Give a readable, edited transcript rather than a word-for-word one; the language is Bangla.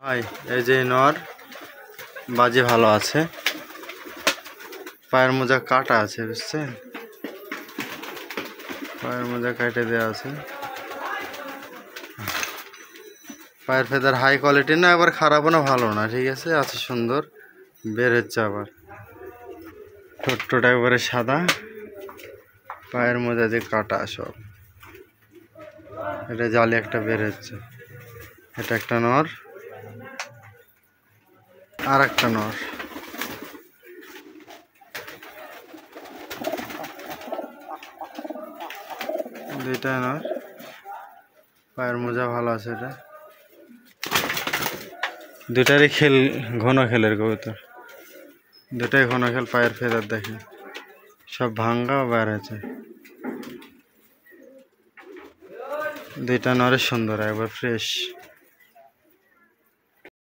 হাই, এই যে নর বাজি ভালো আছে, পায়ের মোজা কাটা আছে, বুঝছেন? পায়ের মোজা কেটে দেওয়া আছে। পায়ের ফেদার হাই কোয়ালিটি না, আবার খারাপও না, ভালো না, ঠিক আছে, আছে সুন্দর, বের হচ্ছে আবার। ঠোঁটটা একবারে সাদা, পায়ের মোজা যে কাটা সব। এটা জালি একটা বের হচ্ছে। এটা একটা নর, আর একটা নর। দুইটা নর, পায়ের মোজা ভালো আছে। এটা দুটারই খেল, ঘন খেলের কবুতর, দুটাই ঘন খেল। পায়ের ফেদার দেখে সব ভাঙ্গা বের আছে। দুইটা নরের সুন্দর, একবার ফ্রেশ।